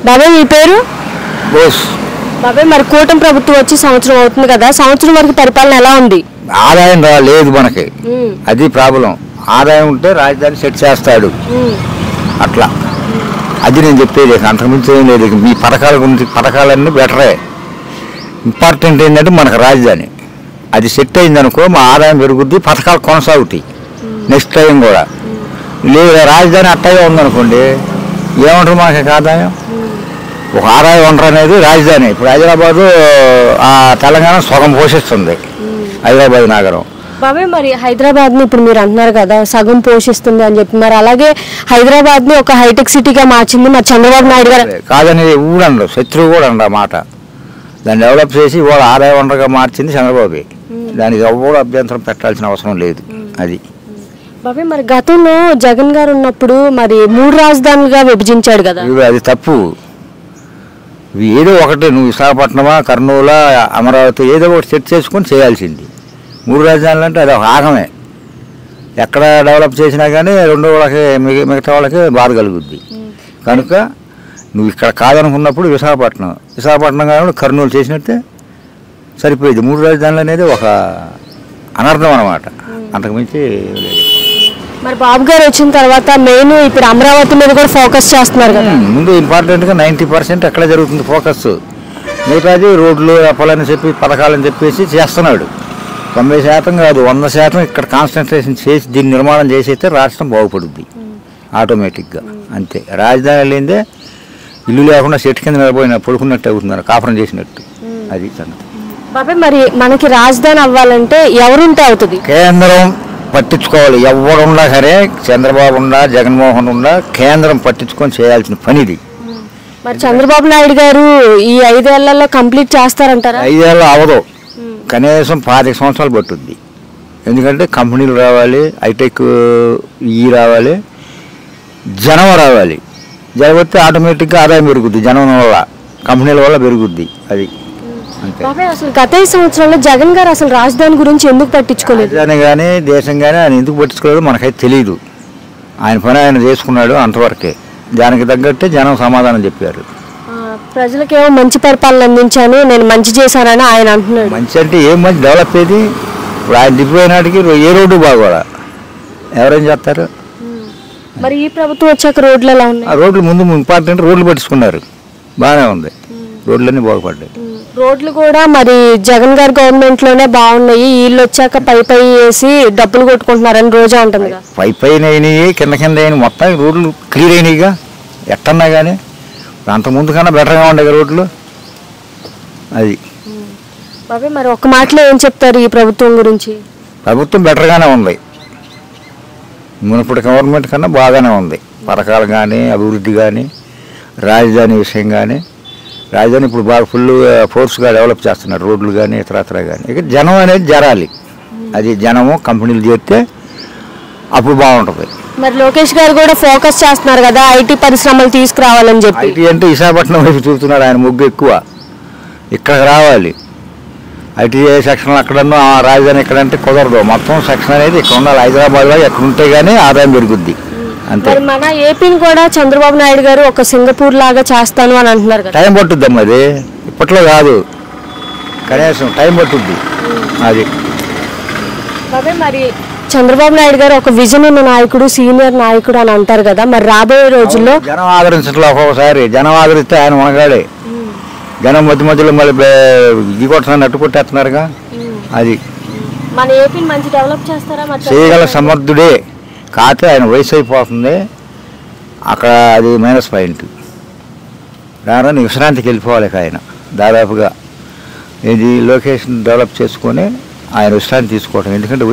బాబాయ్ మీ పేరు? బోస్. బాబాయ్ మరి కూటమి ప్రభుత్వం వచ్చి సంవత్సరం అవుతుంది కదా, సంవత్సరం వరకు పరిపాలన ఎలా ఉంది? ఆదాయం లేదు మనకి, అది ప్రాబ్లం. ఆదాయం ఉంటే రాజధాని సెట్ చేస్తాడు అట్లా. అది నేను చెప్పేది, అంతకుమించి ఏం లేదు. మీ పథకాల గురించి పథకాలన్నీ బెటరే. ఇంపార్టెంట్ ఏంటంటే మనకు రాజధాని అది సెట్ అయిందనుకో మా ఆదాయం పెరుగుద్ది, పథకాలు కొనసాగుతాయి నెక్స్ట్ టైం కూడా. లేదు రాజధాని అట్టగా ఉందనుకోండి ఏమంటారు మనకి ఆదాయం? ఒక ఆదాయ వనరు అనేది రాజధాని. ఇప్పుడు హైదరాబాదు తెలంగాణ సగం పోషిస్తుంది హైదరాబాద్ నగరం. బాబాయ్ మరి హైదరాబాద్ని ఇప్పుడు మీరు అంటున్నారు కదా సగం పోషిస్తుంది అని చెప్పి, మరి అలాగే హైదరాబాద్ని ఒక హైటెక్ సిటీగా మార్చింది మరి చంద్రబాబు నాయుడు గారు. కాదని ఊడండు, శత్రువు కూడా అండ మాట. దాన్ని డెవలప్ చేసి వాళ్ళ ఆదాయ వనరుగా మార్చింది చంద్రబాబు. దానికి ఎవరు అభ్యంతరం పెట్టాల్సిన అవసరం లేదు. అది బాబాయ్ మరి గతంలో జగన్ గారు ఉన్నప్పుడు మరి 3 రాజధానులుగా విభజించాడు కదా, అది తప్పు. ఏదో ఒకటి నువ్వు విశాఖపట్నమా, కర్నూలా, అమరావతి ఏదో ఒకటి సెట్ చేసుకొని చేయాల్సింది. 3 రాజధానులు అంటే అది ఒక ఆగమే. ఎక్కడ డెవలప్ చేసినా కానీ రెండో వాళ్ళకి మిగతా వాళ్ళకి బాధ కలుగుద్ది. కనుక నువ్వు ఇక్కడ కాదనుకున్నప్పుడు విశాఖపట్నం కానీ కర్నూలు చేసినట్టే సరిపోయింది. 3 రాజధానులు అనేది ఒక అనర్థం అన్నమాట, అంతకుమించి లేదు. మరి బాబు గారు వచ్చిన తర్వాత మెయిన్ ఇప్పుడు అమరావతి మీద కూడా ఫోకస్ చేస్తున్నారు కదా. ముందు ఇంపార్టెంట్గా 90% ఎక్కడ జరుగుతుంది ఫోకస్. మిగతాది రోడ్లు పొలాన్ని చెప్పి పథకాలని చెప్పేసి చేస్తున్నాడు. 90% కాదు 100% ఇక్కడ కాన్సన్ట్రేషన్ చేసి దీన్ని నిర్మాణం చేసేస్తే రాష్ట్రం బాగుపడుద్ది ఆటోమేటిక్గా. అంతే. రాజధాని లేదే ఇల్లు లేకుండా చెట్టు కింద నిలబోయిన పడుకున్నట్టు అవుతున్నారు, కాపురం చేసినట్టు. అది సంగతి. బాబాయ్ మరి మనకి రాజధాని అవ్వాలంటే ఎవరుంటే అవుతుంది? కేంద్రం పట్టించుకోవాలి. ఎవరున్నా సరే, చంద్రబాబు ఉన్నా జగన్మోహన్ ఉన్నా, కేంద్రం పట్టించుకొని చేయాల్సిన పని ఇది. మరి చంద్రబాబు నాయుడు గారు ఈ 5 ఏళ్లలో కంప్లీట్ చేస్తారంటారా? 5 ఏళ్ళు అవదు, కనీసం 25 సంవత్సరాలు పట్టుద్ది. ఎందుకంటే కంపెనీలు రావాలి, హైటెక్ రావాలి, జనం రావాలి. జనం వస్తే ఆటోమేటిక్గా ఆదాయం పెరుగుద్ది, జనం వల్ల కంపెనీల వల్ల పెరుగుద్ది. అది బాబాయ్ అసలు గత 5 సంవత్సరాల్లో జగన్ గారు అసలు రాజధాని గురించి ఎందుకు పట్టించుకోలేదు? రాజధాని కానీ దేశం కానీ ఆయన ఎందుకు పట్టించుకోలేదు మనకైతే తెలియదు. ఆయన పని ఆయన చేసుకున్నాడు అంతవరకే. దానికి తగ్గట్టే జనం సమాధానం చెప్పారు. ప్రజలకేమో మంచి పరిపాలన అందించాను, నేను మంచి చేశానని ఆయన అంటున్నాడు. మంచి అంటే ఏం మంచి డెవలప్ అయ్యేది? ఇప్పుడు ఆయన దిగిపోయినాటికి ఏ రోడ్డు బాగోడా, ఎవరేం చేస్తారు? మరి ఈ ప్రభుత్వం వచ్చాక రోడ్లు ఎలా ఉన్నాయి? ఆ రోడ్లు ముందు ఇంపార్టెంట్ రోడ్లు పట్టించుకున్నారు, బాగానే ఉంది, రోడ్లన్నీ బాగుపడ్డాయి. రోడ్లు కూడా మరి జగన్ గారి గవర్నమెంట్ లోనే బాగున్నాయి, వీళ్ళు వచ్చాక పై వేసి డబ్బులు కొట్టుకుంటున్నారని రోజా ఉంటుంది. పైన అయినాయి, కింద అయినాయి, మొత్తం రోడ్లు క్లియర్ అయినాయిగా. ఎట్టన్నా కానీ అంత ముందు కన్నా బెటర్గా ఉండేవి రోడ్లు. అది బాబాయ్ మరి ఒక్క మాటలో ఏం చెప్తారు ఈ ప్రభుత్వం గురించి? ప్రభుత్వం బెటర్గానే ఉంది, మునుపటి గవర్నమెంట్ కన్నా బాగానే ఉంది. పథకాలు కానీ, అభివృద్ధి కానీ, రాజధాని విషయం కానీ. రాజధాని ఇప్పుడు బాగా ఫుల్ ఫోర్స్గా డెవలప్ చేస్తున్నారు, రోడ్లు కానీ ఇతరత్ర కానీ. ఇక జనం అనేది జరాలి, అది జనము కంపెనీలు చేస్తే అప్పుడు బాగుంటుంది. మరి లోకేష్ గారు కూడా ఫోకస్ చేస్తున్నారు కదా ఐటీ పరిశ్రమలు తీసుకురావాలని చెప్పి. ఐటీ అంటే విశాఖపట్నం వైపు చూస్తున్నాడు ఆయన, ముగ్గు ఎక్కువ ఇక్కడికి రావాలి. ఐటీ సెక్షన్లు అక్కడన్నా రాజధాని ఎక్కడంటే కుదరదు. మొత్తం సెక్షన్ అనేది ఇక్కడ ఉండాలి, హైదరాబాద్లో ఎక్కడ ఉంటే కానీ ఆదాయం పెరుగుద్ది. అంతే. మన ఏపీని కూడా చంద్రబాబు నాయుడు గారు ఒక సింగపూర్ లాగా చేస్తాను అని అంటున్నారు కదా. టైం పట్టుద్దమ్మా, అది ఇప్పట్లో కాదు, కనీసం టైం పట్టుద్ది. అది మరి చంద్రబాబు నాయుడు గారు ఒక విజన్ ఉన్న నాయకుడు, సీనియర్ నాయకుడు అని అంటారు కదా, మరి రాబోయే రోజుల్లో జనం ఆదరించట్లే. ఒక్కొక్కసారి జనం ఆదరిస్తే ఆయన మనగాడే, జనం మధ్యలో మళ్ళీ ఇది కొట్టున్నారు, నట్టు కొట్టేస్తున్నారుగా. అది మన ఏపీని మంచి డెవలప్ చేస్తారా? చేయగల సమర్థుడే, కాకపోతే ఆయన వయసు అయిపోతుంది అక్కడ, అది మైనస్ పాయింట్. రాను విశ్రాంతికి వెళ్ళిపోవాలి ఆయన దాదాపుగా. ఇది లొకేషన్ డెవలప్ చేసుకొని ఆయన విశ్రాంతి తీసుకోవటం. ఎందుకంటే